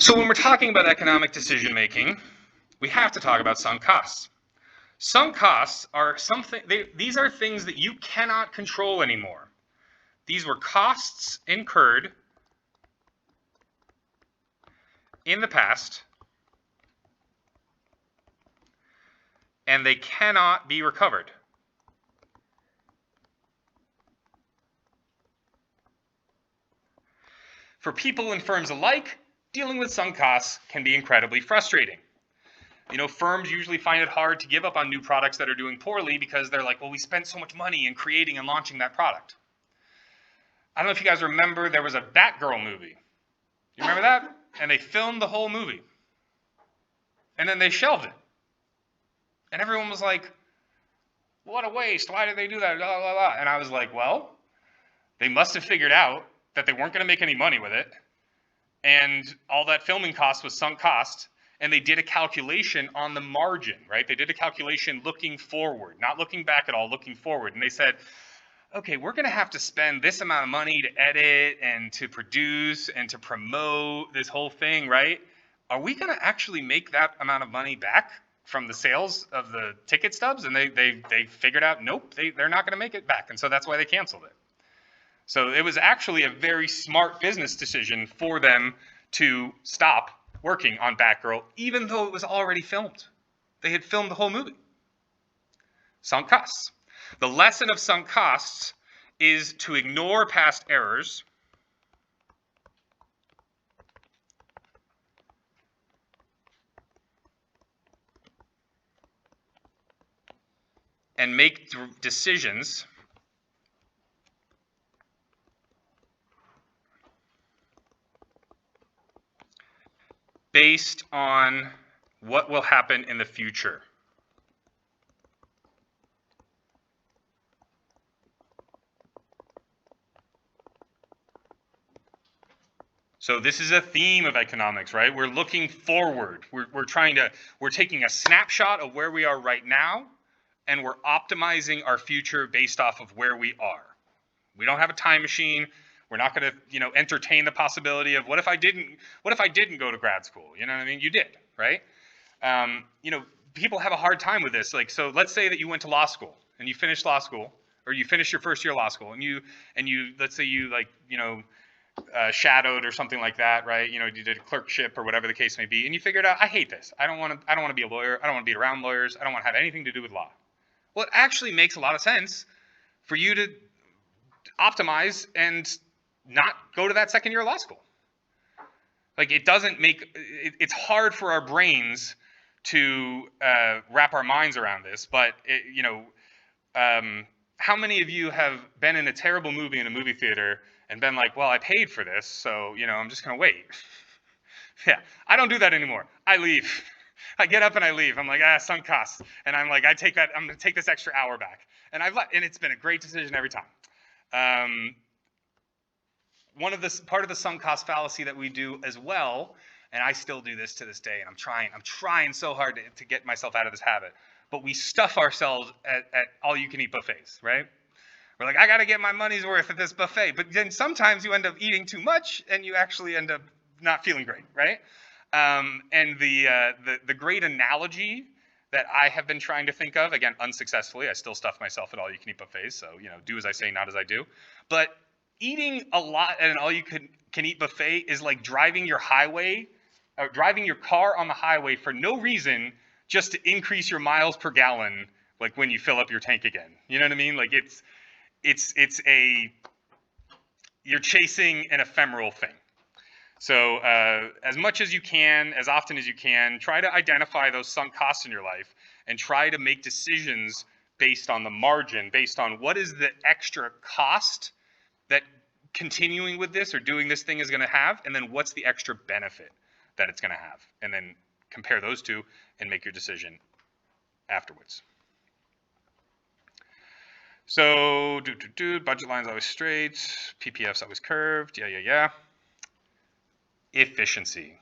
So when we're talking about economic decision making, we have to talk about sunk costs. Sunk costs are something, these are things that you cannot control anymore. These were costs incurred in the past, and they cannot be recovered. For people and firms alike, dealing with sunk costs can be incredibly frustrating. You know, firms usually find it hard to give up on new products that are doing poorly because they're like, well, we spent so much money in creating and launching that product. I don't know if you guys remember, there was a Batgirl movie. You remember that? And they filmed the whole movie. And then they shelved it. And everyone was like, what a waste. Why did they do that? Blah, blah, blah. And I was like, well, they must have figured out that they weren't going to make any money with it. And all that filming cost was sunk cost. And they did a calculation on the margin, right? They did a calculation looking forward, not looking back at all, looking forward. And they said, okay, we're going to have to spend this amount of money to edit and to produce and to promote this whole thing, right? Are we going to actually make that amount of money back from the sales of the ticket stubs? And they figured out, nope, they're not going to make it back. And so that's why they canceled it. So it was actually a very smart business decision for them to stop working on Batgirl, even though it was already filmed. They had filmed the whole movie. Sunk costs. The lesson of sunk costs is to ignore past errors and make decisions based on what will happen in the future. So this is a theme of economics, right? We're looking forward. We're taking a snapshot of where we are right now, and we're optimizing our future based off of where we are. We don't have a time machine. We're not going to, entertain the possibility of what if I didn't go to grad school? You know what I mean? You did, right? People have a hard time with this. Like, so let's say that you went to law school and you finished law school, or you finished your first year of law school, and you let's say you shadowed or something like that, right? You did a clerkship or whatever the case may be, and you figured out, I hate this. I don't want to be a lawyer. I don't want to be around lawyers. I don't want to have anything to do with law. Well, it actually makes a lot of sense for you to optimize and not go to that second year of law school. Like, it's hard for our brains to wrap our minds around this, but how many of you have been in a terrible movie in a movie theater and been like, well, I paid for this, so, I'm just going to wait. Yeah, I don't do that anymore. I leave. I get up and I leave. I'm like, sunk costs. And I'm like, I'm going to take this extra hour back. And and it's been a great decision every time. Part of the sunk cost fallacy that we do as well, and I still do this to this day, and I'm trying so hard to get myself out of this habit, but we stuff ourselves at all-you-can-eat buffets, right? We're like, I got to get my money's worth at this buffet. But then sometimes you end up eating too much and you actually end up not feeling great, right? And the great analogy that I have been trying to think of, again, unsuccessfully, I still stuff myself at all-you-can-eat buffets, so, do as I say, not as I do. But eating a lot at an all-you-can-eat buffet is like driving your car on the highway for no reason, just to increase your miles per gallon, like when you fill up your tank again. You know what I mean? Like, you're chasing an ephemeral thing. So as much as you can, as often as you can, try to identify those sunk costs in your life and try to make decisions based on the margin, based on what is the extra cost that continuing with this or doing this thing is going to have, and then what's the extra benefit that it's going to have, and then compare those two and make your decision afterwards. So budget line's always straight, PPF's always curved, yeah. Efficiency.